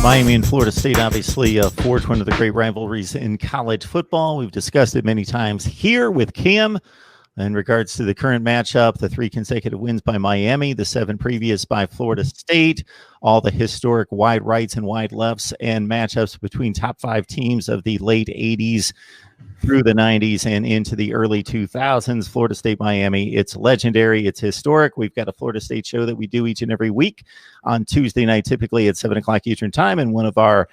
Miami and Florida State obviously forged one of the great rivalries in college football. We've discussed it many times here with Cam in regards to the current matchup, the 3 consecutive wins by Miami, the 7 previous by Florida State, all the historic wide rights and wide lefts, and matchups between top 5 teams of the late 80s through the 90s and into the early 2000s. Florida State, Miami, it's legendary. It's historic. We've got a Florida State show that we do each and every week on Tuesday night, typically at 7 o'clock Eastern time. And one of our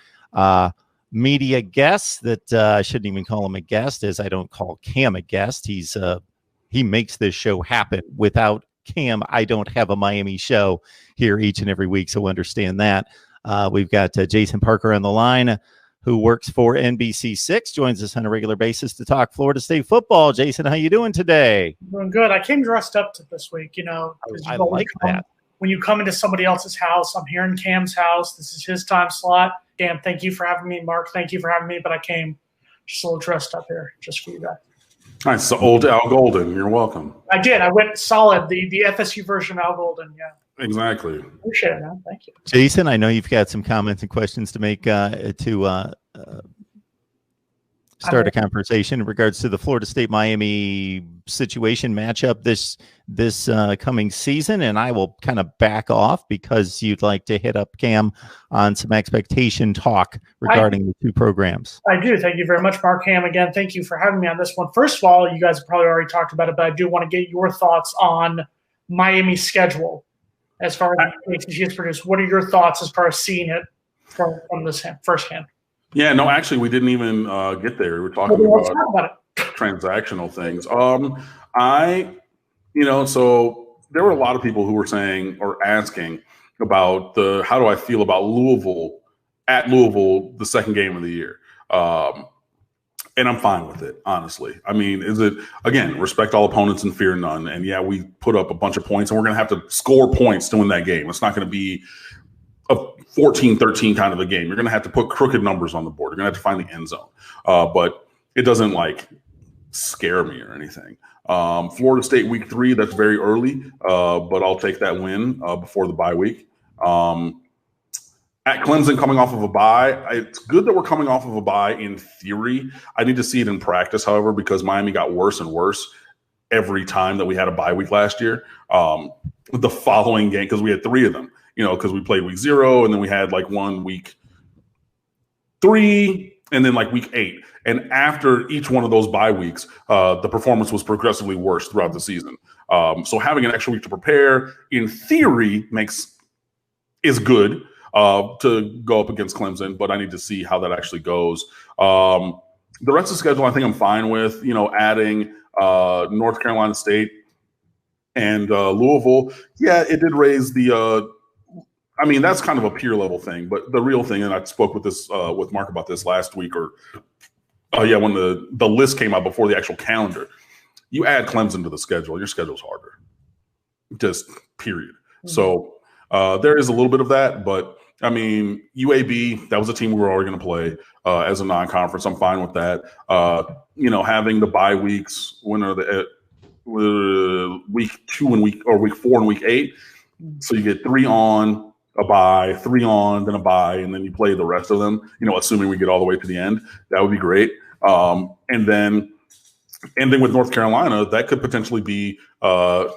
media guests that I shouldn't even call him a guest, as I don't call Cam a guest. He makes this show happen. Without Cam, I don't have a Miami show here each and every week, so understand that. We've got Jason Parker on the line, who works for NBC6, joins us on a regular basis to talk Florida State football. Jason, how you doing today? Doing good. I came dressed up this week, I like that. When you come into somebody else's house, I'm here in Cam's house. This is his time slot. Dan, thank you for having me. Mark, thank you for having me. But I came just a little dressed up here just for you guys. Nice. So old Al Golden. You're welcome. I did. I went solid. The FSU version of Al Golden. Yeah. Exactly. Appreciate it, man. Thank you. Jason, I know you've got some comments and questions to make to start a conversation in regards to the Florida State-Miami situation matchup this coming season, and I will kind of back off because you'd like to hit up Cam on some expectation talk regarding the 2 programs. I do. Thank you very much, Mark. Cam, again, thank you for having me on this one. First of all, you guys have probably already talked about it, but I do want to get your thoughts on Miami's schedule as far as the ACC is produced. What are your thoughts as far as seeing it from this firsthand? Yeah, no, actually, we didn't even get there. We were talking about transactional things. So there were a lot of people who were saying or asking about how do I feel about Louisville at Louisville, the second game of the year. And I'm fine with it, honestly. I mean, again, respect all opponents and fear none. And yeah, we put up a bunch of points and we're going to have to score points to win that game. It's not going to be a 14-13 kind of a game. You're going to have to put crooked numbers on the board. You're going to have to find the end zone. But it doesn't scare me or anything. Florida State week 3, that's very early, but I'll take that win before the bye week. At Clemson, coming off of a bye, it's good that we're coming off of a bye in theory. I need to see it in practice, however, because Miami got worse and worse every time that we had a bye week last year. The following game, because we had 3 of them, because we played week 0, and then we had one week 3, and then week 8. And after each one of those bye weeks, the performance was progressively worse throughout the season. So having an extra week to prepare, in theory, is good. To go up against Clemson, but I need to see how that actually goes. The rest of the schedule, I think I'm fine with, adding North Carolina State and Louisville. Yeah, it did raise that's kind of a peer level thing, but the real thing, and I spoke with Mark about this last week when the list came out before the actual calendar, you add Clemson to the schedule, your schedule's harder, just period. Mm-hmm. So there is a little bit of that, but I mean, UAB, that was a team we were already going to play as a non-conference. I'm fine with that. Having the bye weeks, when are week 2 and week 4 and week 8. So you get 3 on, a bye, 3 on, then a bye, and then you play the rest of them, assuming we get all the way to the end. That would be great. And then ending with North Carolina, that could potentially be a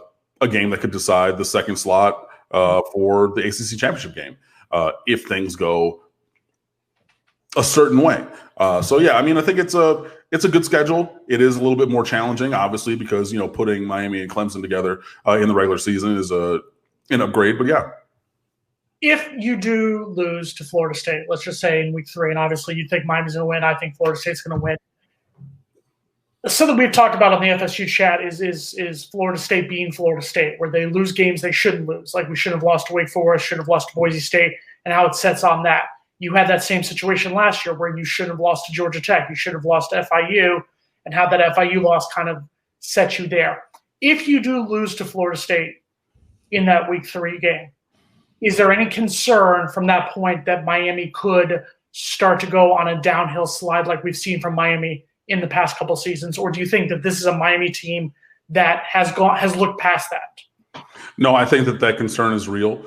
game that could decide the second slot for the ACC championship game. If things go a certain way. I think it's a good schedule. It is a little bit more challenging, obviously, because, putting Miami and Clemson together in the regular season is an upgrade, but yeah. If you do lose to Florida State, let's just say in week 3, and obviously you think Miami's going to win, I think Florida State's going to win. Something we've talked about on the FSU chat is Florida State being Florida State, where they lose games they shouldn't lose. Like we should have lost to Wake Forest, should have lost to Boise State, and how it sets on that. You had that same situation last year where you should have lost to Georgia Tech. You should have lost to FIU, and how that FIU loss kind of set you there. If you do lose to Florida State in that week 3 game, is there any concern from that point that Miami could start to go on a downhill slide like we've seen from Miami in the past couple seasons, or do you think that this is a Miami team that has looked past that? No, I think that concern is real.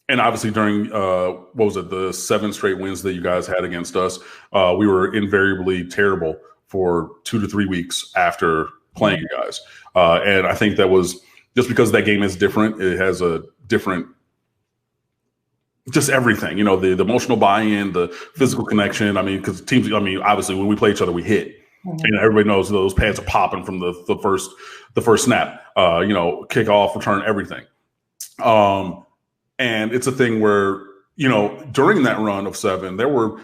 And obviously during what was it, the 7 straight wins that you guys had against us, we were invariably terrible for 2 to 3 weeks after playing you guys. And I think that was just because that game is different. It has a different, just everything, the emotional buy-in, the physical connection. I mean, because teams, obviously when we play each other, we hit. And everybody knows those pads are popping from the first snap, kickoff, return, everything. And it's a thing where, during that run of 7, there were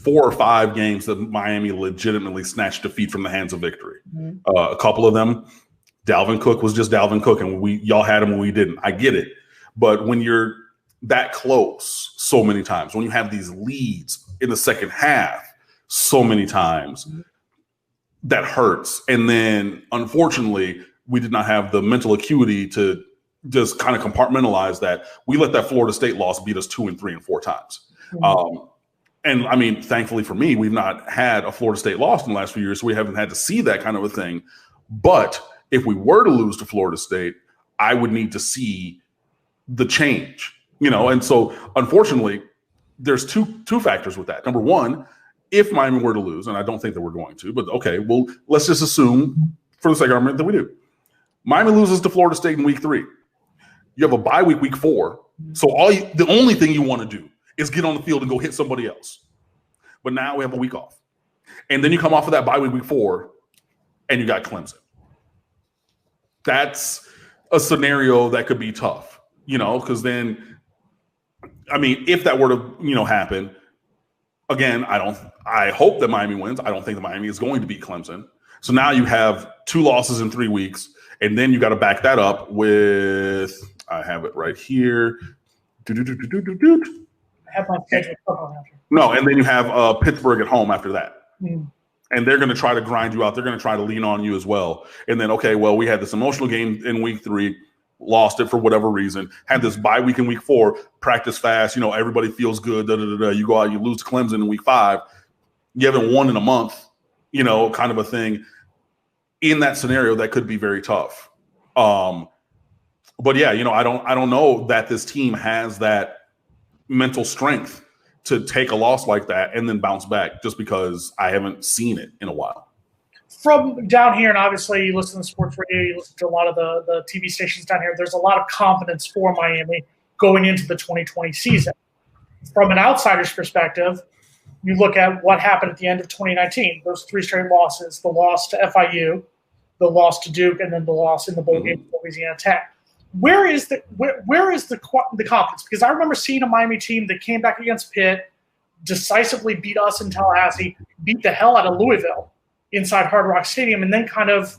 4 or 5 games that Miami legitimately snatched defeat from the hands of victory. A couple of them, Dalvin Cook was just Dalvin Cook, and y'all had him when we didn't. I get it. But when you're that close so many times, when you have these leads in the second half so many times, that hurts. And then, unfortunately, we did not have the mental acuity to just kind of compartmentalize that. We let that Florida State loss beat us 2 and 3 and 4 times. And I mean, thankfully for me, we've not had a Florida State loss in the last few years, so we haven't had to see that kind of a thing. But if we were to lose to Florida State, I would need to see the change, And so, unfortunately, there's two factors with that. Number one, if Miami were to lose, and I don't think that we're going to, but okay, well, let's just assume for the sake of argument that we do. Miami loses to Florida State in week 3. You have a bye week 4. So the only thing you want to do is get on the field and go hit somebody else. But now we have a week off. And then you come off of that bye week 4, and you got Clemson. That's a scenario that could be tough, because then, if that were to, happen, again, I hope that Miami wins. I don't think that Miami is going to beat Clemson. So now you have 2 losses in 3 weeks, and then you got to back that up with, I have it right here. I have my schedule. No, and then you have Pittsburgh at home after that. And they're going to try to grind you out. They're going to try to lean on you as well. And then, okay, well, we had this emotional game in week 3, lost it for whatever reason, had this bye week in week 4, practice fast, everybody feels good, You go out, you lose to Clemson in week 5, you haven't won in a month, kind of a thing. In that scenario, that could be very tough. But yeah, I don't know that this team has that mental strength to take a loss like that and then bounce back, just because I haven't seen it in a while. From down here, and obviously you listen to sports radio, you listen to a lot of the TV stations down here, there's a lot of confidence for Miami going into the 2020 season. From an outsider's perspective, you look at what happened at the end of 2019, those 3 straight losses, the loss to FIU, the loss to Duke, and then the loss in the bowl game to Louisiana Tech. Where is the confidence? Because I remember seeing a Miami team that came back against Pitt, decisively beat us in Tallahassee, beat the hell out of Louisville inside Hard Rock Stadium, and then kind of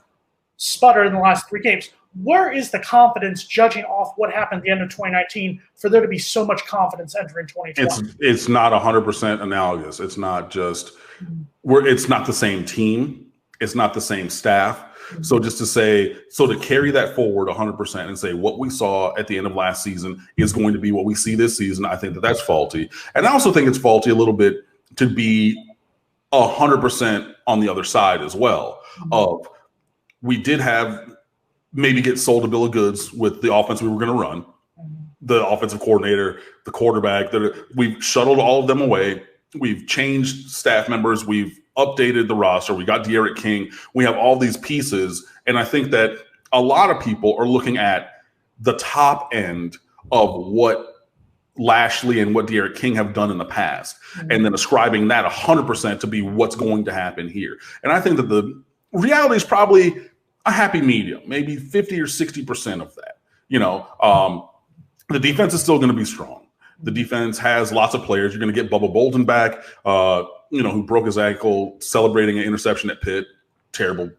sputtered in the last 3 games. Where is the confidence, judging off what happened at the end of 2019, for there to be so much confidence entering 2020? It's not 100% analogous. It's not just it's not the same team. It's not the same staff. So just to carry that forward 100% and say what we saw at the end of last season is going to be what we see this season, I think that's faulty. And I also think it's faulty a little bit to be 100% on the other side as well. Of we did have maybe get sold a bill of goods with the offense we were going to run, the offensive coordinator, the quarterback. We've shuttled all of them away. We've changed staff members. We've updated the roster. We got De'Aaron King. We have all these pieces. And I think that a lot of people are looking at the top end of what Lashley and what De'Aaron King have done in the past, and then ascribing that 100% to be what's going to happen here. And I think that the reality is probably a happy medium, maybe 50 or 60% of that. The defense is still going to be strong. The defense has lots of players. You're going to get Bubba Bolden back, who broke his ankle celebrating an interception at Pitt. Terrible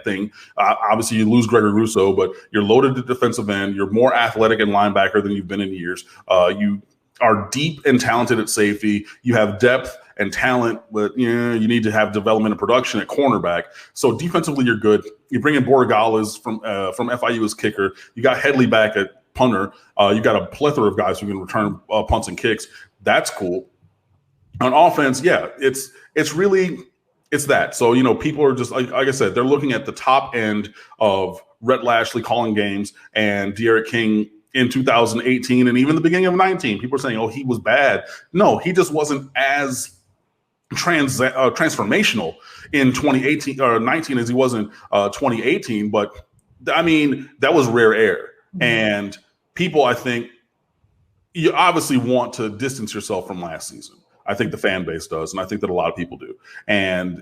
thing. Obviously, you lose Gregory Rousseau, but you're loaded at defensive end. You're more athletic and linebacker than you've been in years. You are deep and talented at safety. You have depth and talent, but you need to have development and production at cornerback. So defensively, you're good. You bring in Borregales from FIU as kicker. You got Headley back at punter. You got a plethora of guys who can return punts and kicks. That's cool. On offense, yeah, it's that. So, people are just, like I said, they're looking at the top end of Rhett Lashley calling games and De'Aaron King in 2018 and even the beginning of 19. People are saying, oh, he was bad. No, he just wasn't as transformational in 2018 or 19 as he was in 2018. But I mean, that was rare air. And people, I think, you obviously want to distance yourself from last season. I think the fan base does, and I think that a lot of people do. And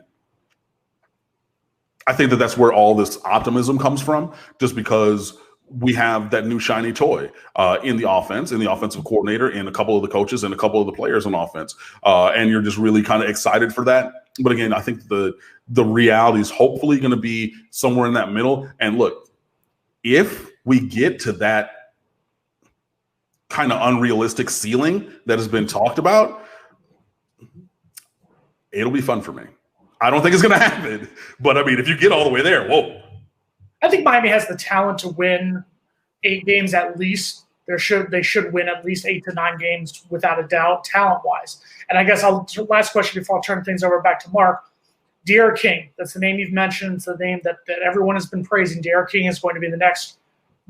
I think that that's where all this optimism comes from, just because we have that new shiny toy in the offense, in the offensive coordinator, in a couple of the coaches, and a couple of the players on offense. And you're just really kind of excited for that. But again, I think the reality is hopefully going to be somewhere in that middle. And look, if we get to that kind of unrealistic ceiling that has been talked about, it'll be fun for me. I don't think it's going to happen. But, I mean, if you get all the way there, whoa. I think Miami has the talent to win 8 games at least. They should win at least 8 to 9 games without a doubt, talent-wise. And I guess last question before I'll turn things over back to Mark. D'Eriq King, that's the name you've mentioned. It's the name that everyone has been praising. D'Eriq King is going to be the next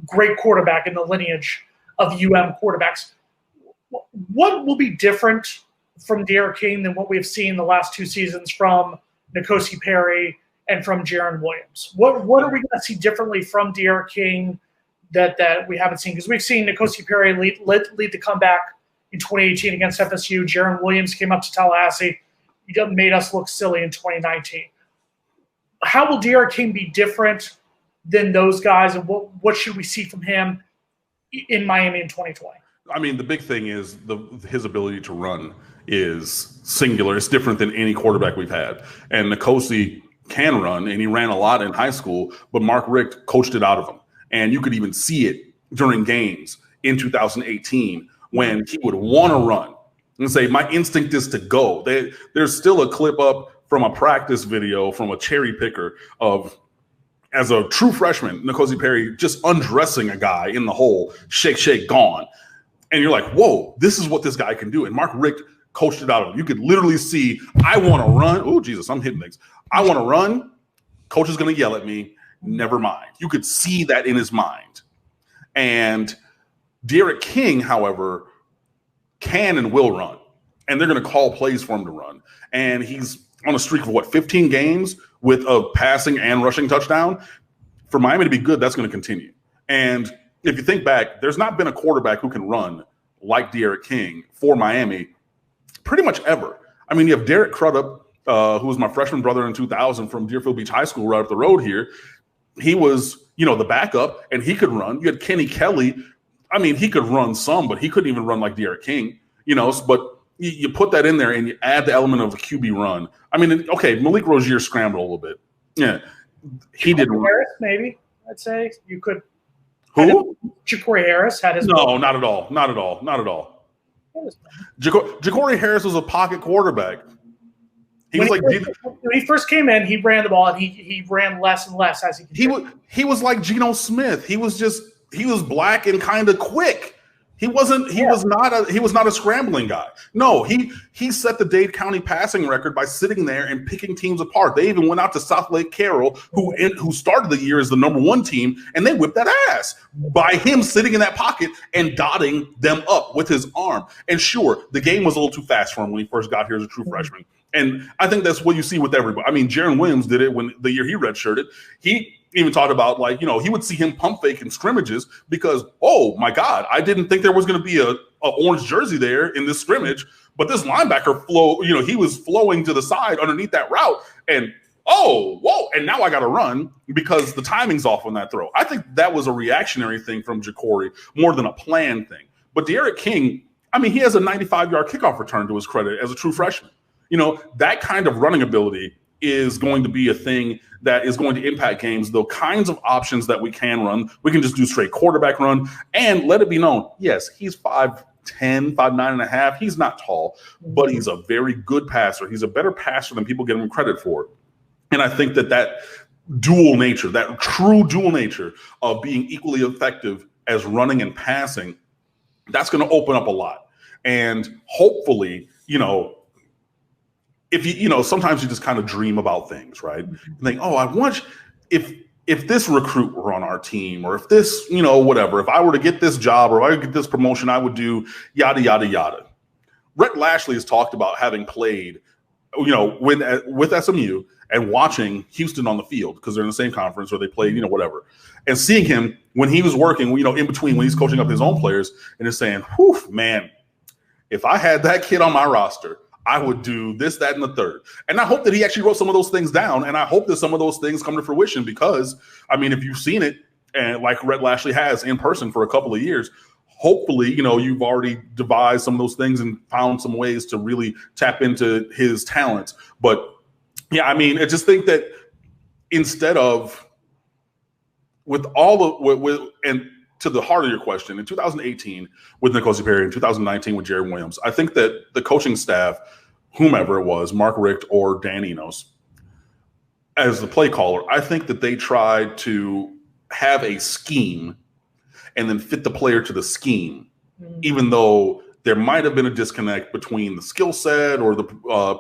great quarterback in the lineage of quarterbacks. What will be different from D'Eriq King than what we've seen the last 2 seasons from N'Kosi Perry and from Jaron Williams? What are we going to see differently from D'Eriq King that we haven't seen? Because we've seen N'Kosi Perry lead the comeback in 2018 against FSU. Jaron Williams came up to Tallahassee. He made us look silly in 2019. How will D'Eriq King be different than those guys, and what should we see from him in Miami in 2020? I mean, the big thing is his ability to run is singular. It's different than any quarterback we've had. And N'Kosi can run, and he ran a lot in high school, but Mark Richt coached it out of him. And you could even see it during games in 2018 when he would want to run and say, my instinct is to go. There's still a clip up from a practice video from a cherry picker of, as a true freshman, N'Kosi Perry just undressing a guy in the hole, shake, shake, gone. And you're like, whoa, this is what this guy can do. And Mark Richt coached it out of him. You could literally see, I want to run. Oh, Jesus, I'm hitting things. I want to run. Coach is going to yell at me. Never mind. You could see that in his mind. And D'Eriq King, however, can and will run. And they're going to call plays for him to run. And he's on a streak of, 15 games with a passing and rushing touchdown. For Miami to be good, that's going to continue. And if you think back, there's not been a quarterback who can run like D'Eriq King for Miami pretty much ever. I mean, you have Derek Crudup, who was my freshman brother in 2000 from Deerfield Beach High School right up the road here. He was, the backup, and he could run. You had Kenny Kelly. I mean, he could run some, but he couldn't even run like D'Eriq King, But you put that in there and you add the element of a QB run. I mean, okay, Malik Rozier scrambled a little bit. Yeah, he did. Harris, maybe, I'd say. You could. Who? Ja'Cory Harris had his. No, not at all. Not at all. Not at all. Ja'Cory Harris was a pocket quarterback. When he first came in, he ran the ball, and he ran less and less as he was like Geno Smith. He was black and kind of quick. He was not a scrambling guy. No, he set the Dade County passing record by sitting there and picking teams apart. They even went out to South Lake Carroll, who started the year as the number 1 team, and they whipped that ass by him sitting in that pocket and dotting them up with his arm. And sure, the game was a little too fast for him when he first got here as a true freshman. And I think that's what you see with everybody. I mean, Jaron Williams did it when the year he redshirted. He even talked about, he would see him pump fake in scrimmages because, oh my God, I didn't think there was going to be a orange jersey there in this scrimmage, but this linebacker he was flowing to the side underneath that route, and oh, whoa, and now I got to run because the timing's off on that throw. I think that was a reactionary thing from Ja'Cory more than a planned thing. But D'Eriq King, I mean, he has a 95-yard kickoff return to his credit as a true freshman. That kind of running ability is going to be a thing that is going to impact games. The kinds of options that we can run, we can just do straight quarterback run and let it be known, yes, he's 5'10", 5'9.5". He's not tall, but he's a very good passer. He's a better passer than people give him credit for. And I think that dual nature, that true dual nature of being equally effective as running and passing, that's going to open up a lot. And hopefully, if sometimes you just kind of dream about things, right? And think, oh, if if this recruit were on our team, or if this, whatever, if I were to get this job or if I would get this promotion, I would do yada, yada, yada. Rhett Lashlee has talked about having played, with SMU and watching Houston on the field because they're in the same conference or they play, whatever. And seeing him when he was working, in between when he's coaching up his own players and is saying, whew, man, if I had that kid on my roster, I would do this, that, and the third. And I hope that he actually wrote some of those things down. And I hope that some of those things come to fruition because, if you've seen it, and like Rhett Lashlee has in person for a couple of years, hopefully, you've already devised some of those things and found some ways to really tap into his talents. But, yeah, I just think that instead of with all the and to the heart of your question, in 2018 with N'Kosi Perry, in 2019 with Jared Williams, I think that the coaching staff, whomever it was, Mark Richt or Dan Enos, as the play caller, I think that they tried to have a scheme and then fit the player to the scheme, even though there might have been a disconnect between the skill set or the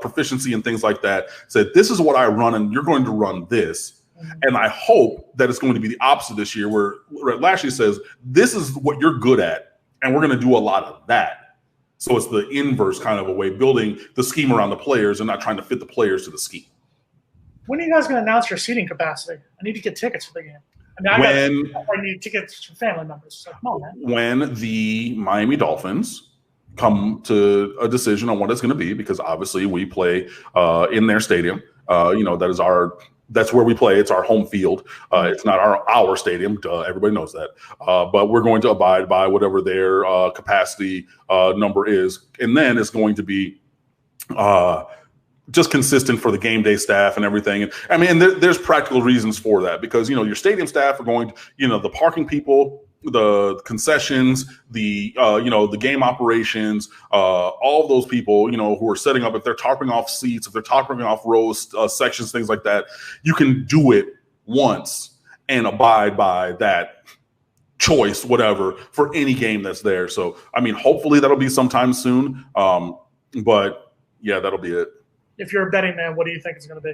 proficiency and things like that. Said, this is what I run and you're going to run this. And I hope that it's going to be the opposite this year where Rhett Lashlee says, this is what you're good at, and we're going to do a lot of that. So it's the inverse kind of a way, building the scheme around the players and not trying to fit the players to the scheme. When are you guys going to announce your seating capacity? I need to get tickets for the game. I need tickets for family members. So come on, man. When the Miami Dolphins come to a decision on what it's going to be, because obviously we play in their stadium. That's where we play. It's our home field. It's not our stadium. Everybody knows that. But we're going to abide by whatever their capacity number is. And then it's going to be just consistent for the game day staff and everything. And there's practical reasons for that because, your stadium staff are going to, the parking people, the concessions, the game operations, all of those people, who are setting up, if they're tarping off seats, if they're tarping off rows, sections, things like that, you can do it once and abide by that choice, whatever, for any game that's there. So, hopefully that'll be sometime soon. But yeah, that'll be it. If you're a betting man, what do you think it's going to be?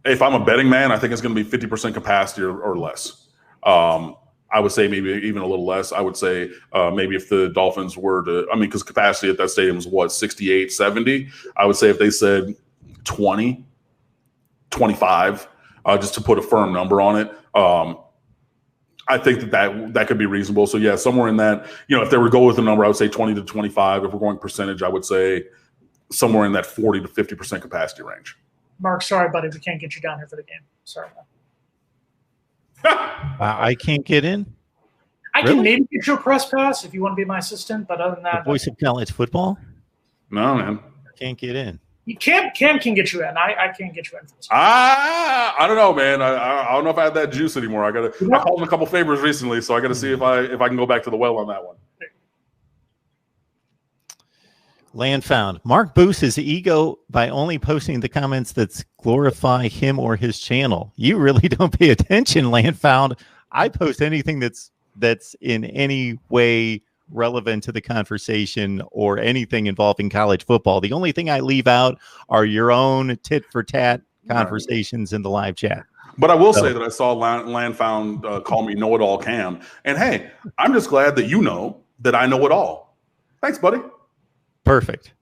If I'm a betting man, I think it's going to be 50% capacity or less. I would say maybe even a little less. I would say maybe if the Dolphins were to, because capacity at that stadium is what, 68, 70? I would say if they said 20, 25, just to put a firm number on it, I think that could be reasonable. So, yeah, somewhere in that, if they were to go with a number, I would say 20 to 25. If we're going percentage, I would say somewhere in that 40 to 50% capacity range. Mark, sorry, buddy, we can't get you down here for the game. Sorry, man. I can't get in. I can maybe get you a press pass if you want to be my assistant, but other than that, the voice of college football. No, man, can't get in. Cam can get you in. I can't get you in. I don't know, man. I don't know if I have that juice anymore. I called him a couple favors recently, so I got to see if I can go back to the well on that one. Land found. Mark boosts his ego by only posting the comments that glorify him or his channel. You really don't pay attention, Land found. I post anything that's in any way relevant to the conversation or anything involving college football. The only thing I leave out are your own tit for tat conversations in the live chat. But I will say that I saw Land found call me know-it-all Cam. And hey, I'm just glad that you know that I know it all. Thanks, buddy. Perfect.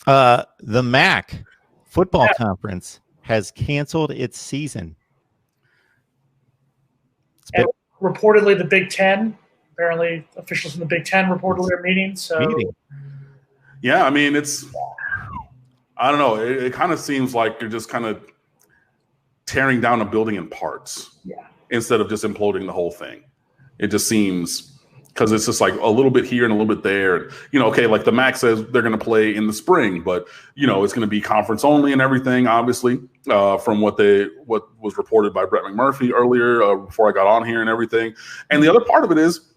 The MAC football conference has canceled its season. And reportedly, the Big Ten, apparently officials from the Big Ten reportedly are meeting. Yeah, it's, I don't know. It kind of seems like you're just kind of tearing down a building in parts instead of just imploding the whole thing. It just seems... because it's just like a little bit here and a little bit there. Okay, like the MAC says they're going to play in the spring, but, it's going to be conference only and everything, obviously, from what was reported by Brett McMurphy earlier before I got on here and everything. And the other part of it is,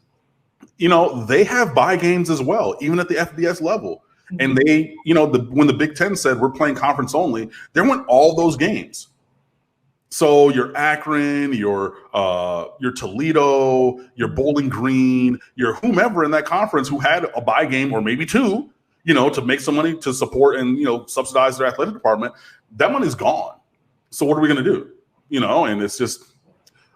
they have bye games as well, even at the FBS level. And they, when the Big Ten said we're playing conference only, there went all those games. So your Akron, your Toledo, your Bowling Green, your whomever in that conference who had a bye game or maybe two, to make some money to support and, subsidize their athletic department, that money's gone. So what are we going to do? And it's just,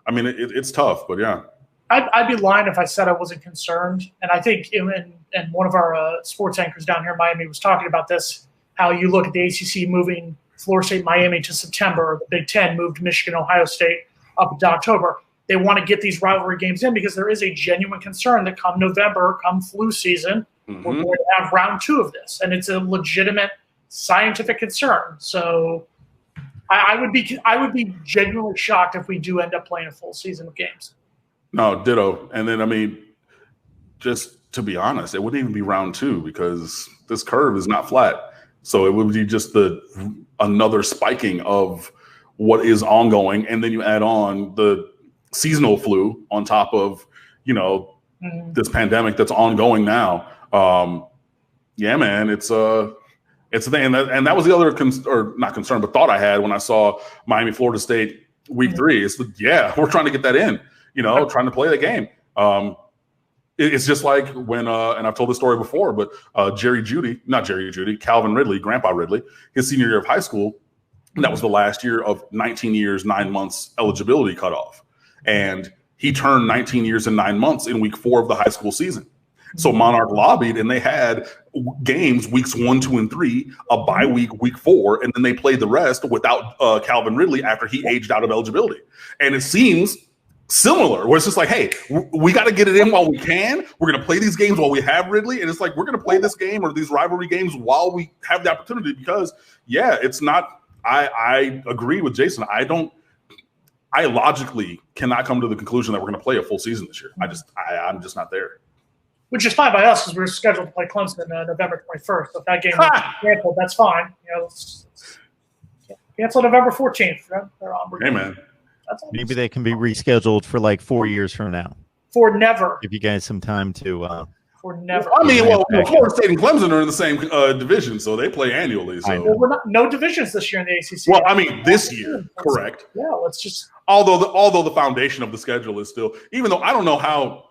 I mean, it's tough, but yeah. I'd be lying if I said I wasn't concerned. And I think and one of our sports anchors down here in Miami was talking about this, how you look at the ACC moving Florida State, Miami to September, the Big Ten moved Michigan, Ohio State up into October. They want to get these rivalry games in because there is a genuine concern that come November, come flu season, we're going to have round 2 of this. And it's a legitimate scientific concern. So I would be genuinely shocked if we do end up playing a full season of games. No, ditto. And then, I mean, just to be honest, it wouldn't even be round 2 because this curve is not flat. So it would be just another spiking of what is ongoing. And then you add on the seasonal flu on top of, this pandemic that's ongoing now. Yeah, man, it's a thing. And that was the other not concern, but thought I had when I saw Miami, Florida State week 3. It's we're trying to get that in. Trying to play the game. It's just like when, and I've told this story before, but Calvin Ridley, Grandpa Ridley, his senior year of high school, and that was the last year of 19 years, 9 months eligibility cutoff. And he turned 19 years and 9 months in week 4 of the high school season. So Monarch lobbied, and they had games weeks 1, 2, and 3, a bye week 4, and then they played the rest without Calvin Ridley after he aged out of eligibility. And it seems similar, where it's just like, hey, we got to get it in while we can. We're going to play these games while we have Ridley, and it's like we're going to play this game or these rivalry games while we have the opportunity. Because it's not. I agree with Jason. I logically cannot come to the conclusion that we're going to play a full season this year. I'm just not there. Which is fine by us because we were scheduled to play Clemson November 21st. So if that game was canceled, that's fine. Cancel November 14th. Hey, man. Maybe they can be rescheduled for like 4 years from now. For never. Give you guys some time to. For never. I mean, Florida State and Clemson are in the same division, so they play annually. So we're no divisions this year in the ACC. Well, I mean, this year, correct? Yeah, let's just. Although the foundation of the schedule is still, even though I don't know how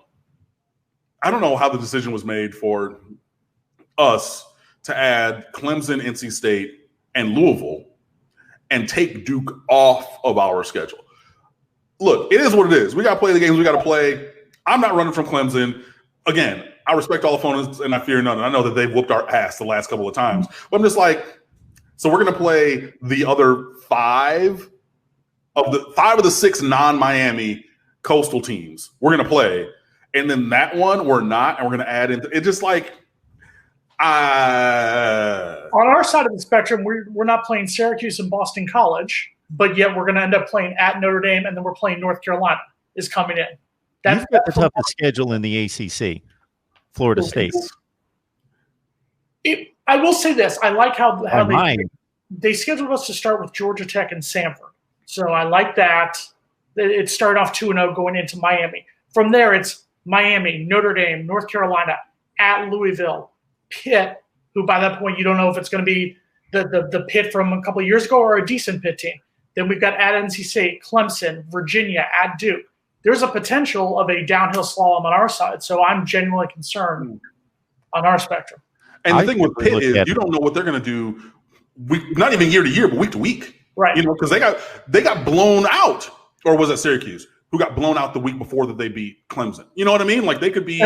the decision was made for us to add Clemson, NC State, and Louisville and take Duke off of our schedule. Look, it is what it is. We got to play the games we got to play. I'm not running from Clemson. Again, I respect all opponents and I fear none. And I know that they've whooped our ass the last couple of times. But I'm just like, so we're going to play the other 5 of the 6 non-Miami coastal teams. We're going to play. And then that one we're not, and we're going to add in. It's just like, on our side of the spectrum, we're not playing Syracuse and Boston College, but yet we're going to end up playing at Notre Dame, and then we're playing North Carolina is coming in. You've got the toughest schedule in the ACC, Florida State. I will say this: I like how they scheduled us to start with Georgia Tech and Samford, so I like that. It started off 2-0 going into Miami. From there, it's Miami, Notre Dame, North Carolina, at Louisville, Pitt, who by that point you don't know if it's going to be the Pitt from a couple of years ago or a decent Pitt team. Then we've got at NC State, Clemson, Virginia, at Duke. There's a potential of a downhill slalom on our side, so I'm genuinely concerned on our spectrum. And the thing with Pitt is you don't know what they're going to do, not even year to year, but week to week. Right. Because they got blown out, or was it Syracuse, who got blown out the week before that they beat Clemson? You know what I mean? Like they could be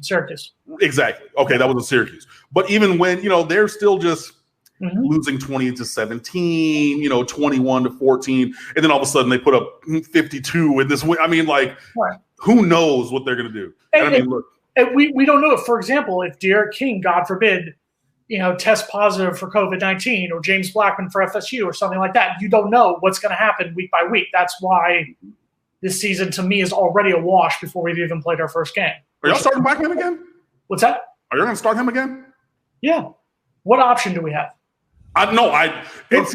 Syracuse. Exactly. Okay, that was a Syracuse. But even when, they're still just losing 20-17, 21-14, and then all of a sudden they put up 52 in this win. I mean, like, who knows what they're going to do? Look. And we don't know if, for example, if Derek King, God forbid, test positive for COVID-19 or James Blackman for FSU or something like that. You don't know what's going to happen week by week. That's why this season, to me, is already a wash before we've even played our first game. Are y'all starting Blackman again? What's that? Are you going to start him again? Yeah. What option do we have? See,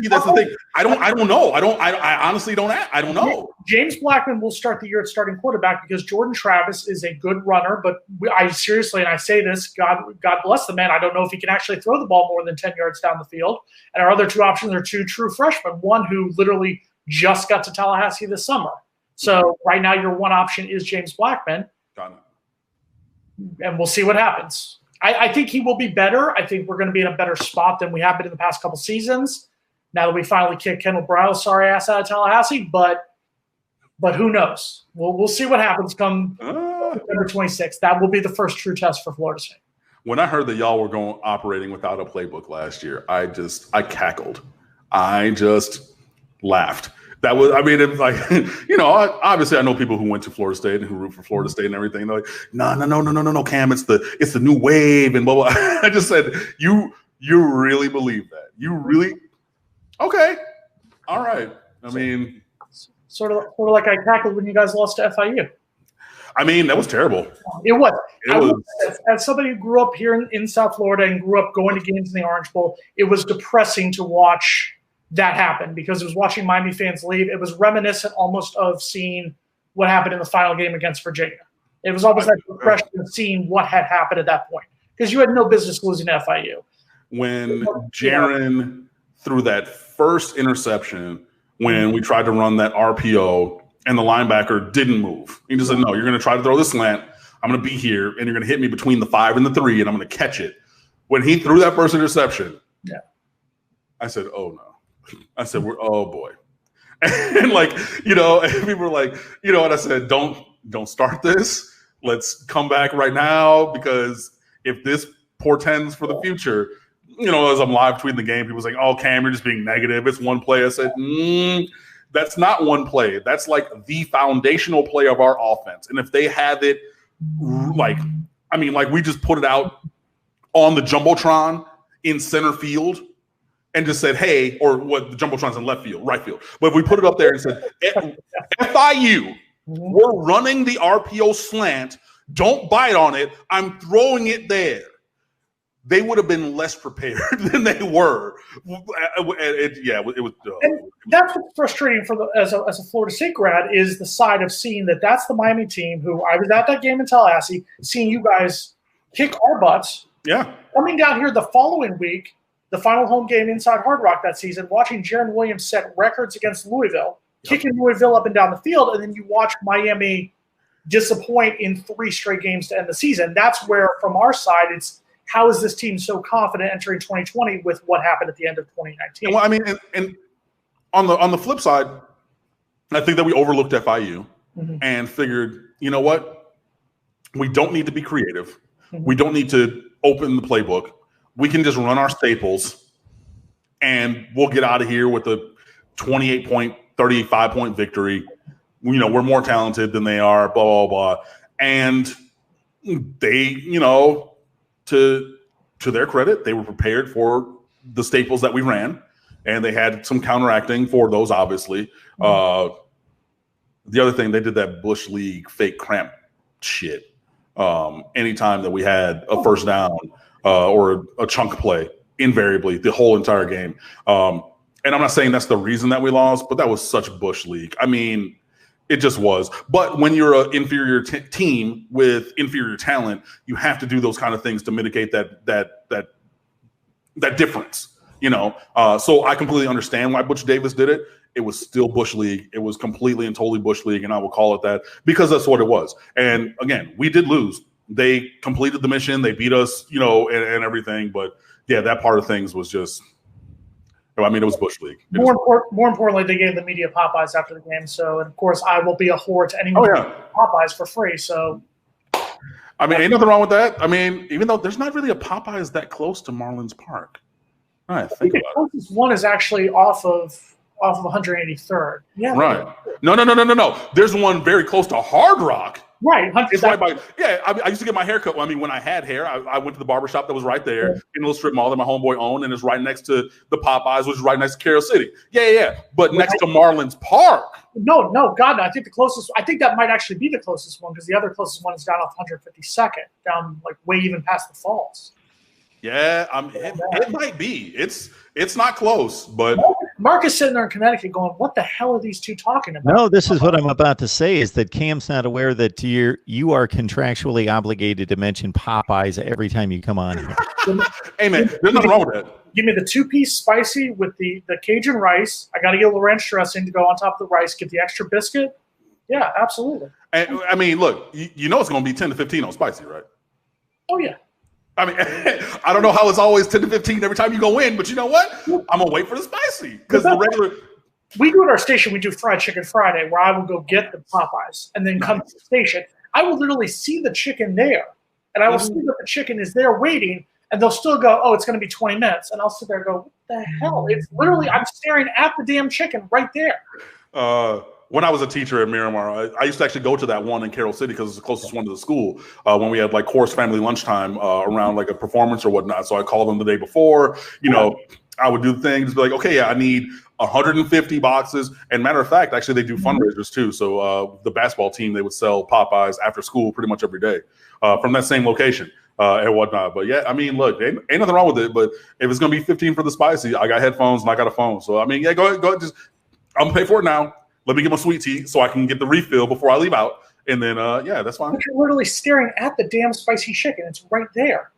that's the thing. I don't know. I honestly don't. I don't know. James Blackman will start the year at starting quarterback because Jordan Travis is a good runner, but I seriously, and I say this, God bless the man, I don't know if he can actually throw the ball more than 10 yards down the field. And our other 2 options are 2 true freshmen, one who literally just got to Tallahassee this summer. So right now your one option is James Blackman. Got it. And we'll see what happens. I think he will be better. I think we're going to be in a better spot than we have been in the past couple seasons. now that we finally kicked Kendall Bryle's sorry ass out of Tallahassee. But who knows? We'll see what happens come September 26th. That will be the first true test for Florida State. When I heard that y'all were operating without a playbook last year, I cackled. I just laughed. That was, I mean, it was like, obviously I know people who went to Florida State and who root for Florida State and everything. They're like, no, Cam, it's the new wave and blah, blah. I just said, you really believe that? You really? Okay. All right. I mean, sort of like I cackled when you guys lost to FIU. I mean, that was terrible. It was. As somebody who grew up here in South Florida and grew up going to games in the Orange Bowl, it was depressing to watch that happen because it was watching Miami fans leave. It was reminiscent almost of seeing what happened in the final game against Virginia. It was almost like depression of seeing what had happened at that point because you had no business losing to FIU. When Jaron threw that first interception, when we tried to run that RPO and the linebacker didn't move. He just said, no, you're going to try to throw this slant. I'm going to be here, and you're going to hit me between the 5 and the 3, and I'm going to catch it. When he threw that first interception, I said, oh, no. I said, oh, boy. And, and people were like, and I said, don't start this. Let's come back right now because if this portends for the future, as I'm live tweeting the game, people saying, oh, Cam, you're just being negative. It's one play. I said, that's not one play. That's like the foundational play of our offense. And if they have it, we just put it out on the Jumbotron in center field and just said, hey, or what the Jumbotron's in left field, right field. But if we put it up there and said, FIU, we're running the RPO slant. Don't bite on it. I'm throwing it there. They would have been less prepared than they were. It was. And that's what's frustrating as a Florida State grad is the side of seeing that's the Miami team who I was at that game in Tallahassee, seeing you guys kick our butts. Yeah. Coming down here the following week, the final home game inside Hard Rock that season, watching Jaron Williams set records against Louisville, kicking Louisville up and down the field, and then you watch Miami disappoint in 3 straight games to end the season. That's where, from our side, it's how is this team so confident entering 2020 with what happened at the end of 2019? Well, I mean, and on the flip side, I think that we overlooked FIU and figured, you know what? We don't need to be creative. We don't need to open the playbook. We can just run our staples and we'll get out of here with a 28-point, 35-point victory. We're more talented than they are, blah, blah, blah. And they, to their credit, they were prepared for the staples that we ran, and they had some counteracting for those, obviously. The other thing, they did that Bush League fake cramp shit. Anytime that we had a first down or a chunk play, invariably, the whole entire game. And I'm not saying that's the reason that we lost, but that was such Bush League. I mean, it just was. But when you're an inferior team with inferior talent, you have to do those kind of things to mitigate that difference. So I completely understand why Butch Davis did it. It was still Bush League. It was completely and totally Bush League, and I will call it that because that's what it was. And again, we did lose. They completed the mission. They beat us, and everything. But yeah, that part of things was just. I mean, it was Bush League. More importantly, they gave the media Popeyes after the game. So, and of course, I will be a whore to anyone who Popeyes for free. So, I mean, ain't nothing wrong with that. I mean, even though there's not really a Popeyes that close to Marlins Park. All right, think about it. The closest one is actually off of 183rd. Yeah. Right. No. There's one very close to Hard Rock. Right. It's right by, I used to get my hair cut. When I had hair, I went to the barbershop that was right there in a little strip mall that my homeboy owned, and it's right next to the Popeyes, which is right next to Carroll City. Yeah. But next to Marlins Park. No, God, no. I think that might actually be the closest one because the other closest one is down off 152nd, down like way even past the falls. Yeah, it might be. It's not close, but Mark is sitting there in Connecticut going, what the hell are these two talking about? No, this is what I'm about to say is that Cam's not aware that you are contractually obligated to mention Popeyes every time you come on here. Hey, man, there's nothing wrong with that. Give me the 2-piece spicy with the Cajun rice. I got to get a little ranch dressing to go on top of the rice. Get the extra biscuit. Yeah, absolutely. And I mean, look, you know it's going to be 10 to 15 on spicy, right? Oh, yeah. I mean, I don't know how it's always 10 to 15 every time you go in, but you know what? I'm gonna wait for the spicy because the regular. We do at our station. We do fried chicken Friday, where I will go get the Popeyes and then come to the station. I will literally see the chicken there, and I will see that the chicken is there waiting, and they'll still go, "Oh, it's going to be 20 minutes," and I'll sit there and go, "What the hell?" It's literally I'm staring at the damn chicken right there. When I was a teacher at Miramar, I used to actually go to that one in Carroll City because it's the closest one to the school. When we had like course family lunchtime around like a performance or whatnot, so I called them the day before. You know, I would do the thing, just be like, okay, yeah, I need 150 boxes. And matter of fact, actually, they do fundraisers too. So the basketball team, they would sell Popeyes after school pretty much every day from that same location and whatnot. But yeah, I mean, look, ain't nothing wrong with it. But if it's gonna be 15 for the spicy, I got headphones and I got a phone. So I mean, yeah, go ahead, just I'm gonna pay for it now. Let me get my sweet tea so I can get the refill before I leave out. And then, yeah, that's fine. But you're literally staring at the damn spicy chicken. It's right there.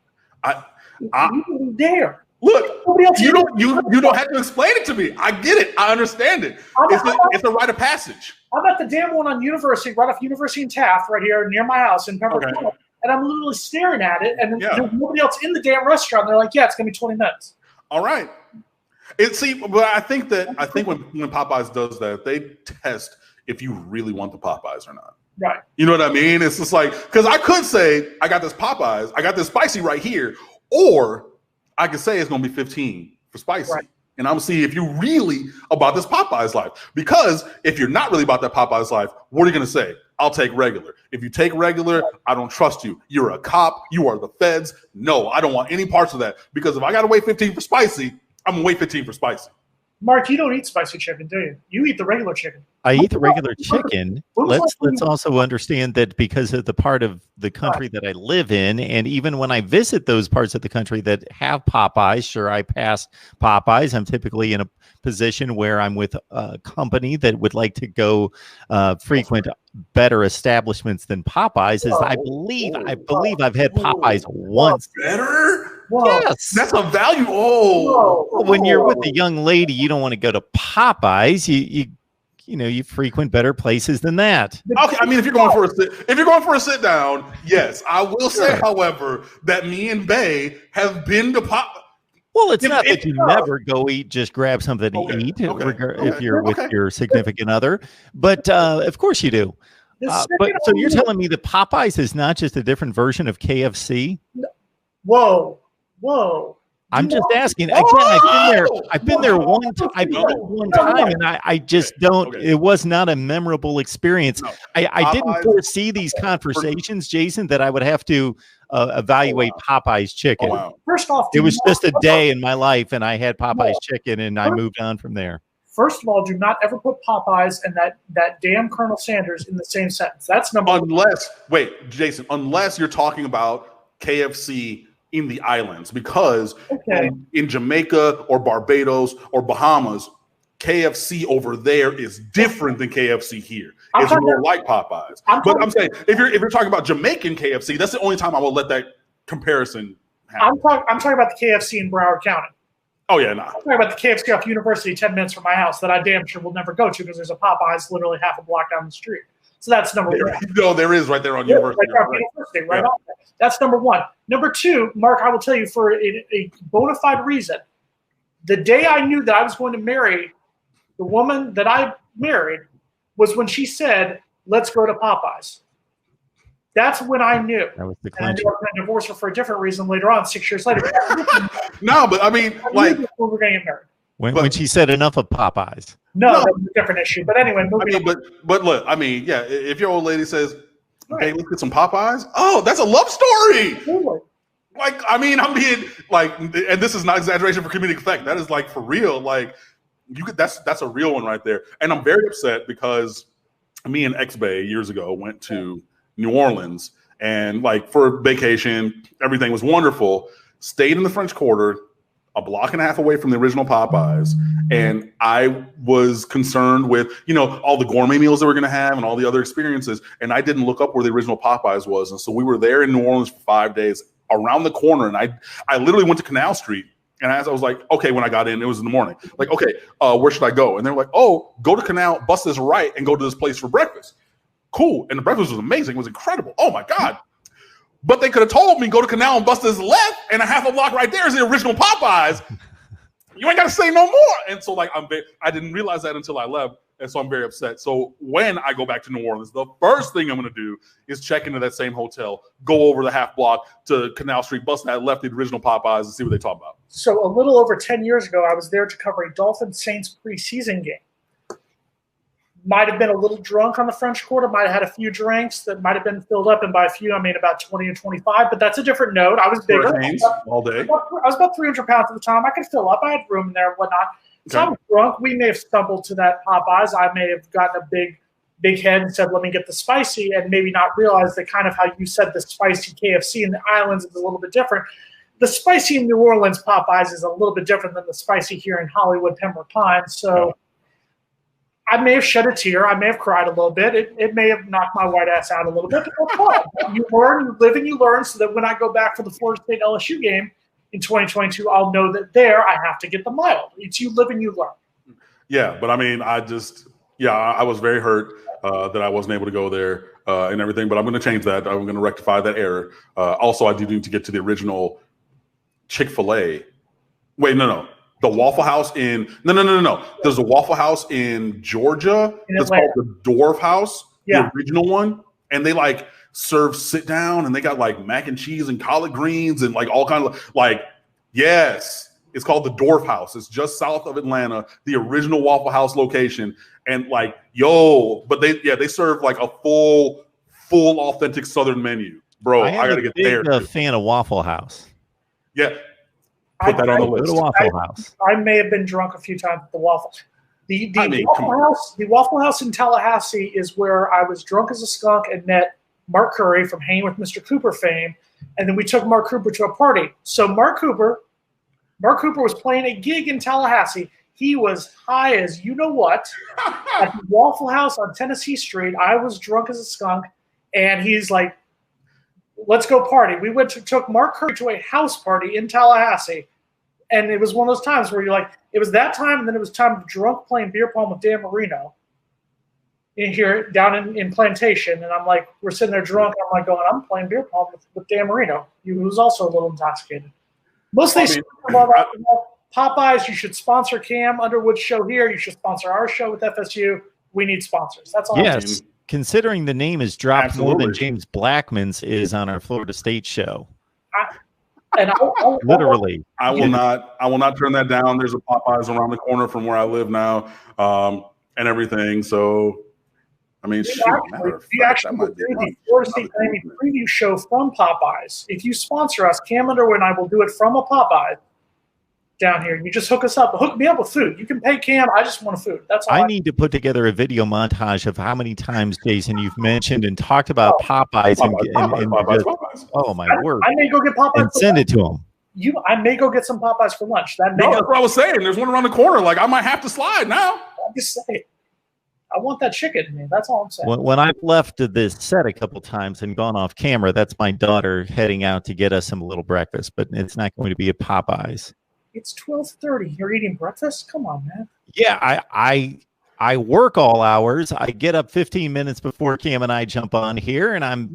It's there. Look, you don't have to explain it to me. I get it. I understand it. It's a rite of passage. I'm at the damn one on University, right off University and Taft, right here near my house in Pembroke. Okay. And I'm literally staring at it, and there's nobody else in the damn restaurant. They're like, "Yeah, it's gonna be 20 minutes." All right. But I think when Popeyes does that, they test if you really want the Popeyes or not. Right. You know what I mean? It's just like, because I could say I got this Popeyes, I got this spicy right here, or I could say it's going to be 15 for spicy. Right. And I'm going to see if you're really about this Popeyes life. Because if you're not really about that Popeyes life, what are you going to say? I'll take regular. If you take regular, I don't trust you. You're a cop. You are the feds. No, I don't want any parts of that. Because if I got to wait 15 for spicy, I'm going to wait 15 for spicy. Mark, you don't eat spicy chicken, do you? You eat the regular chicken. I eat the regular chicken. Let's also understand that because of the part of the country that I live in, and even when I visit those parts of the country that have Popeyes, sure, I pass Popeyes. I'm typically in a position where I'm with a company that would like to go frequent better establishments than Popeyes. I believe I've had Popeyes once. Better? Whoa. Yes, that's a value. When you're with a young lady, you don't want to go to Popeyes. You frequent better places than that. Okay, I mean, if you're going for a sit down, yes, I will say, however, that me and Bay have been to Well, it's not that you never go eat, just grab something to eat if you're with your significant other, but of course you do. But so you're telling me that Popeyes is not just a different version of KFC? Whoa. I'm just asking. Again, I've been there one time, and I just don't. It was not a memorable experience. No. I didn't foresee these conversations, Jason, that I would have to evaluate Popeye's chicken. Oh, wow. First off, it was just a day in my life, and I had Popeye's chicken, and I moved on from there. First of all, do not ever put Popeyes and that damn Colonel Sanders in the same sentence. That's number one. Jason, unless you're talking about KFC in the islands, because in Jamaica or Barbados or Bahamas, KFC over there is different than KFC here. It's more like Popeyes. But I'm saying if you're talking about Jamaican KFC, that's the only time I will let that comparison happen. I'm talking about the KFC in Broward County. Oh yeah, nah. I'm talking about the KFC off University 10 minutes from my house that I damn sure will never go to because there's a Popeyes literally half a block down the street. So that's number one. No, there is right there on University. Right on there. That's number one. Number two, Mark, I will tell you for a bona fide reason. The day I knew that I was going to marry the woman that I married was when she said, "Let's go to Popeyes." That's when I knew. That was the and I knew I was going to divorce her for a different reason later on, 6 years later. No, but I mean, like, we were going to get married. When she said enough of Popeyes. No, that was a different issue. But anyway, but look, I mean, yeah, if your old lady says, "Hey, let's get some Popeyes," oh, that's a love story. Absolutely. Like, I mean, I'm being like, and this is not exaggeration for comedic effect. That is like for real. Like, that's a real one right there. And I'm very upset because me and X-Bay years ago went to New Orleans and like for vacation, everything was wonderful. Stayed in the French Quarter, a block and a half away from the original Popeyes. And I was concerned with, all the gourmet meals that we're going to have and all the other experiences. And I didn't look up where the original Popeyes was. And so we were there in New Orleans for 5 days around the corner. And I literally went to Canal Street. And as I was like, okay, when I got in, it was in the morning. Like, okay, where should I go? And they were like, oh, go to Canal, bust this right, and go to this place for breakfast. Cool. And the breakfast was amazing. It was incredible. Oh, my God. But they could have told me go to Canal and bust his left, and a half a block right there is the original Popeyes. You ain't got to say no more. And so, like, I didn't realize that until I left, and so I'm very upset. So when I go back to New Orleans, the first thing I'm going to do is check into that same hotel, go over the half block to Canal Street, bust that left, the original Popeyes, and see what they talk about. So a little over 10 years ago, I was there to cover a Dolphins-Saints preseason game. Might have been a little drunk on the French Quarter, might have had a few drinks that might have been filled up, and by a few, I mean about 20 or 25, but that's a different note. I was bigger. All day. I was about 300 pounds at the time. I could fill up. I had room in there and whatnot. So I was drunk. We may have stumbled to that Popeyes. I may have gotten a big head and said, let me get the spicy, and maybe not realize that kind of how you said the spicy KFC in the islands is a little bit different. The spicy in New Orleans Popeyes is a little bit different than the spicy here in Hollywood, Pembroke Pines. So I may have shed a tear. I may have cried a little bit. It may have knocked my white ass out a little bit. But that's fine. You learn, you live, and you learn, so that when I go back for the Florida State LSU game in 2022, I'll know that there I have to get the mild. It's you live and you learn. Yeah, but I mean, I was very hurt that I wasn't able to go there and everything, but I'm going to change that. I'm going to rectify that error. Also, I do need to get to the original Chick-fil-A. Wait, no. The Waffle House in no. There's a Waffle House in Georgia that's called the Dorf House, the original one, and they like serve sit down, and they got like mac and cheese and collard greens and like all kind of like it's called the Dorf House. It's just south of Atlanta, the original Waffle House location, and like but they serve like a full authentic Southern menu, bro. I gotta get there. I'm a fan of Waffle House. Yeah. Put that on the list. Waffle House. I may have been drunk a few times at the Waffle. The Waffle House in Tallahassee is where I was drunk as a skunk and met Mark Curry from Hanging with Mr. Cooper fame, and then we took Mark Cooper to a party. So Mark Cooper was playing a gig in Tallahassee. He was high as you know what at the Waffle House on Tennessee Street. I was drunk as a skunk, and he's like, let's go party. We took Mark Curry to a house party in Tallahassee. And it was one of those times where you're like, it was that time, and then it was time drunk playing beer pong with Dan Marino in here down in Plantation. And I'm like, we're sitting there drunk. And I'm like going, I'm playing beer pong with Dan Marino, who was also a little intoxicated. Mostly Popeyes, you should sponsor Cam Underwood's show here. You should sponsor our show with FSU. We need sponsors. That's all. Yes. Considering the name is dropped more than James Blackman's is on our Florida State show. Literally, I will not turn that down. There's a Popeyes around the corner from where I live now, and everything. So, I mean, we actually will do the Florida State Miami preview show from Popeyes. If you sponsor us, Cam Underwood and I will do it from a Popeyes down here. You just hook us up. Hook me up with food. You can pay Cam. I just want food. That's all. I need to put together a video montage of how many times, Jason, you've mentioned and talked about Popeyes. Oh my word! I may go get Popeyes and send it to him. I may go get some Popeyes for lunch. That's what I was saying. There's one around the corner. Like I might have to slide now. I'm just saying. I want that chicken, man. That's all I'm saying. When I've left this set a couple times and gone off camera, that's my daughter heading out to get us some little breakfast. But it's not going to be a Popeyes. It's 12:30. You're eating breakfast? Come on, man. Yeah, I work all hours. I get up 15 minutes before Cam and I jump on here, and I'm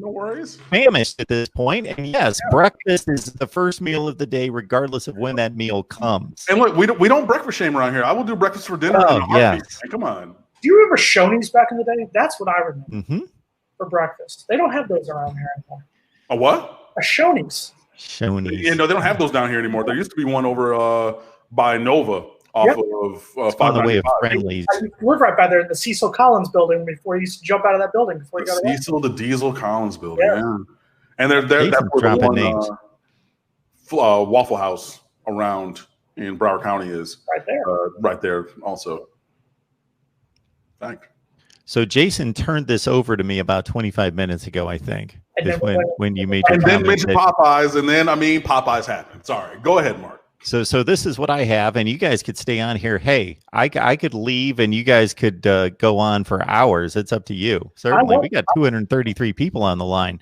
famished at this point. And yes, breakfast is the first meal of the day, regardless of when that meal comes. And look, we don't breakfast shame around here. I will do breakfast for dinner. Oh, yes. Come on. Do you remember Shoney's back in the day? That's what I remember for breakfast. They don't have those around here anymore. A what? A Shoney's. Shoney's. Yeah, no, they don't have those down here anymore. There used to be one over by Nova off of on the way of Friendly's. I live right by there in the Cecil Collins building before you used to jump out of that building before you got away. Cecil, the Diesel Collins building. Yeah. And that's where the one Waffle House around in Broward County is. Right there. Right there also. Thank you. So Jason turned this over to me about 25 minutes ago, I think. Is when you made your comment. And then mentioned Popeyes, and then Popeyes happened. Sorry. Go ahead, Mark. So this is what I have, and you guys could stay on here. Hey, I could leave, and you guys could go on for hours. It's up to you. Certainly, we got 233 people on the line.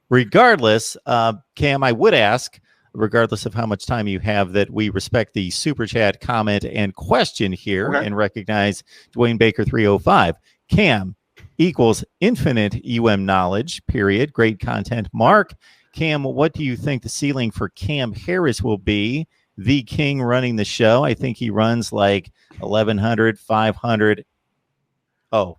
Regardless, Cam, I would ask, regardless of how much time you have, that we respect the super chat comment and question here and recognize Dwayne Baker 305. Cam equals infinite knowledge, period. Great content. Mark Cam, what do you think the ceiling for Cam Harris will be? The king running the show. I think he runs like 1,100, 500. Oh,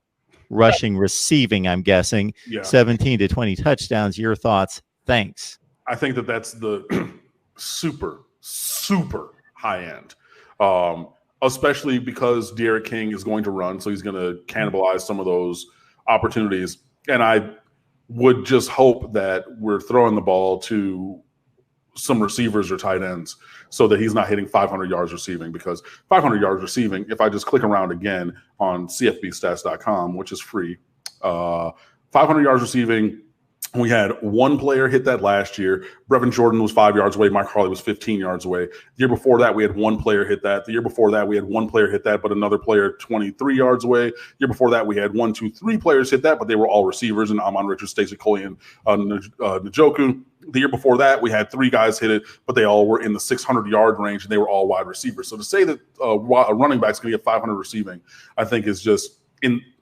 rushing, receiving, I'm guessing. Yeah. 17 to 20 touchdowns. Your thoughts? Thanks. I think that's the super, super high end. Especially because Derek King is going to run, so he's going to cannibalize some of those opportunities. And I would just hope that we're throwing the ball to some receivers or tight ends so that he's not hitting 500 yards receiving, because 500 yards receiving, if I just click around again on cfbstats.com, which is free, 500 yards receiving, we had one player hit that last year. Brevin Jordan was 5 yards away. Mike Harley was 15 yards away. The year before that, we had one player hit that. The year before that, we had one player hit that, but another player 23 yards away. The year before that, we had 1, 2, 3 players hit that, but they were all receivers, and Amon Richards, Stacey Coley, and Njoku. The year before that, we had 3 guys hit it, but they all were in the 600-yard range, and they were all wide receivers. So to say that a running back's going to get 500 receiving, I think is just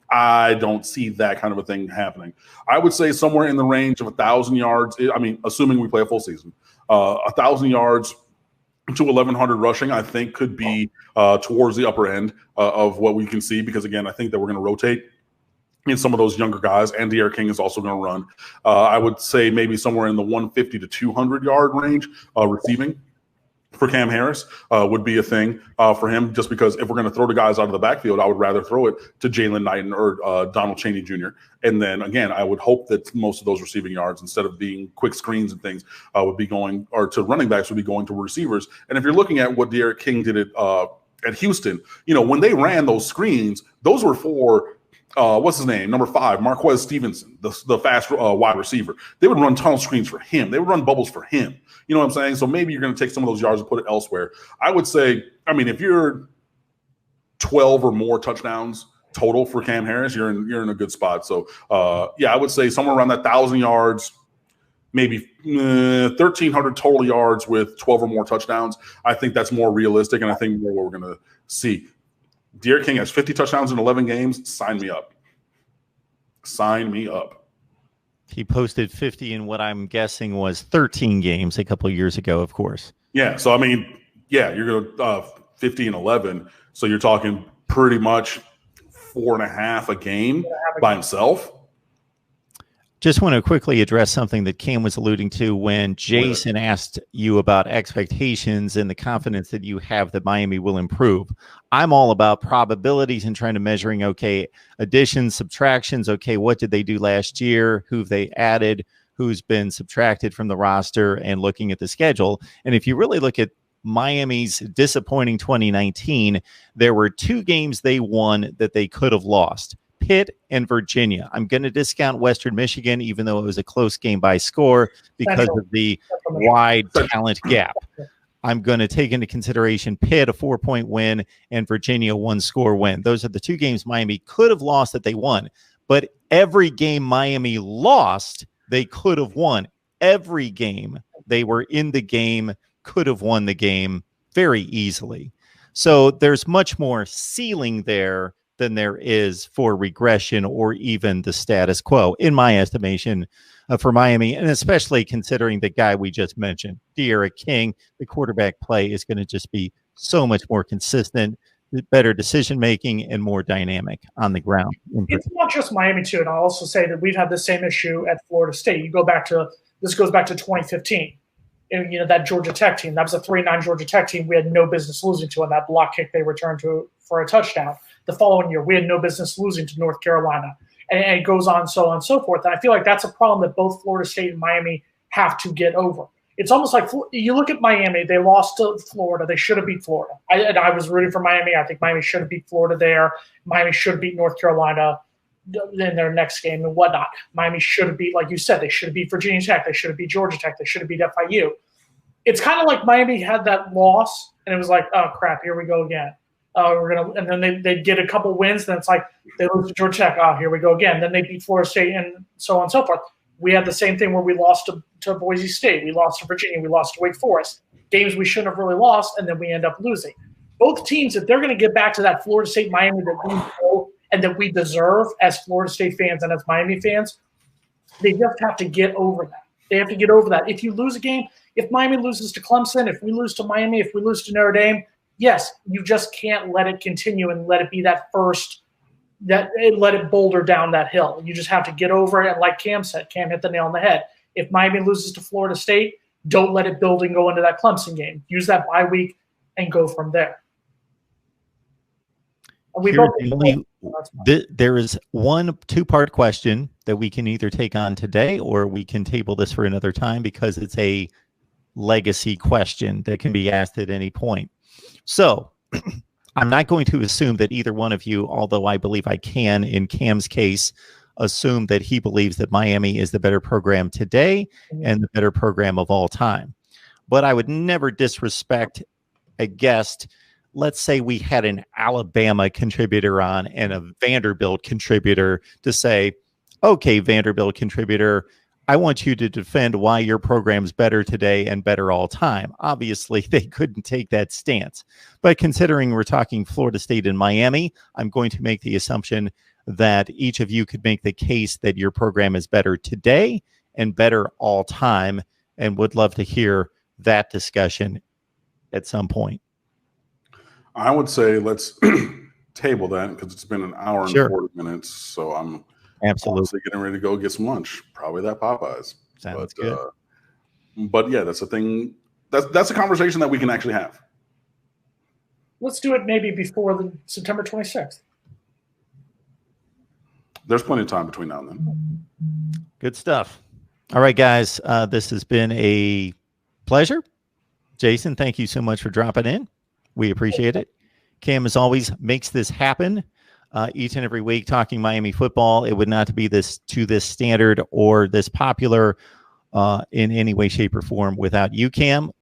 I don't see that kind of a thing happening. I would say somewhere in the range of 1,000 yards. I mean, assuming we play a full season, 1,000 yards to 1,100 rushing, I think could be towards the upper end of what we can see. Because again, I think that we're going to rotate in some of those younger guys, and Derek King is also going to run. I would say maybe somewhere in the 150 to 200 yard range receiving for Cam Harris would be a thing for him, just because if we're going to throw the guys out of the backfield, I would rather throw it to Jalen Knighton or Donald Chaney Jr. And then, again, I would hope that most of those receiving yards, instead of being quick screens and things, would be going – or to running backs would be going to receivers. And if you're looking at what Derek King did at Houston, when they ran those screens, those were for – what's his name? Number 5, Marquez Stevenson, the fast wide receiver. They would run tunnel screens for him. They would run bubbles for him. You know what I'm saying? So maybe you're going to take some of those yards and put it elsewhere. I would say, I mean, if you're 12 or more touchdowns total for Cam Harris, you're in a good spot. So, yeah, I would say somewhere around that 1,000 yards, maybe 1,300 total yards with 12 or more touchdowns. I think that's more realistic, and I think more what we're going to see. Derek King has 50 touchdowns in 11 games. Sign me up. Sign me up. He posted 50 in what I'm guessing was 13 games a couple of years ago, of course. Yeah. So, I mean, yeah, you're going to 50 and 11. So you're talking pretty much 4.5 a game by himself. Just want to quickly address something that Cam was alluding to when Jason asked you about expectations and the confidence that you have that Miami will improve. I'm all about probabilities and trying to measuring, okay, additions, subtractions, okay, what did they do last year? Who've they added? Who's been subtracted from the roster? And looking at the schedule. And if you really look at Miami's disappointing 2019, there were 2 games they won that they could have lost. Pitt and Virginia. I'm going to discount Western Michigan, even though it was a close game by score because of the wide talent gap. I'm going to take into consideration Pitt, a 4-point win, and Virginia, 1-score win. Those are the 2 games Miami could have lost that they won. But every game Miami lost, they could have won. Every game they were in the game, could have won the game very easily. So there's much more ceiling there than there is for regression or even the status quo, in my estimation, for Miami, and especially considering the guy we just mentioned, Derek King. The quarterback play is going to just be so much more consistent, better decision-making, and more dynamic on the ground. It's not just Miami, too, and I'll also say that we've had the same issue at Florida State. You go back to – this goes back to 2015. And, that Georgia Tech team, that was a 3-9 Georgia Tech team we had no business losing to on that block kick they returned to for a touchdown. The following year, we had no business losing to North Carolina. And it goes on, so on and so forth. And I feel like that's a problem that both Florida State and Miami have to get over. It's almost like you look at Miami, they lost to Florida. They should have beat Florida. I was rooting for Miami. I think Miami should have beat Florida there. Miami should have beat North Carolina in their next game and whatnot. Miami should have beat, like you said, they should have beat Virginia Tech. They should have beat Georgia Tech. They should have beat FIU. It's kind of like Miami had that loss, and it was like, oh, crap, here we go again. And then they get a couple wins, then it's like they lose to Georgia Tech. Oh, here we go again. Then they beat Florida State and so on and so forth. We had the same thing where we lost to Boise State. We lost to Virginia. We lost to Wake Forest. Games we shouldn't have really lost, and then we end up losing. Both teams, if they're going to get back to that Florida State Miami that we know and that we deserve as Florida State fans and as Miami fans, they just have to get over that. They have to get over that. If you lose a game, if Miami loses to Clemson, if we lose to Miami, if we lose to Notre Dame, yes, you just can't let it continue and let it be that first, let it boulder down that hill. You just have to get over it. And like Cam said, Cam hit the nail on the head. If Miami loses to Florida State, don't let it build and go into that Clemson game. Use that bye week and go from there. There is one two-part question that we can either take on today or we can table this for another time because it's a legacy question that can be asked at any point. So I'm not going to assume that either one of you, although I believe I can in Cam's case, assume that he believes that Miami is the better program today and the better program of all time. But I would never disrespect a guest. Let's say we had an Alabama contributor on and a Vanderbilt contributor to say, okay, Vanderbilt contributor, I want you to defend why your program's better today and better all time. Obviously, they couldn't take that stance. But considering we're talking Florida State and Miami, I'm going to make the assumption that each of you could make the case that your program is better today and better all time, and would love to hear that discussion at some point. I would say let's table that because it's been an hour and 40 minutes. So I'm absolutely getting ready to go get some lunch. Probably that Popeyes. Sounds good. But yeah, that's a thing. That's a conversation that we can actually have. Let's do it maybe before the September 26th. There's plenty of time between now and then. Good stuff. All right, guys. This has been a pleasure. Jason, thank you so much for dropping in. We appreciate it. Cam, as always, makes this happen each and every week, talking Miami football. It would not be this standard or this popular in any way, shape, or form without you, Cam.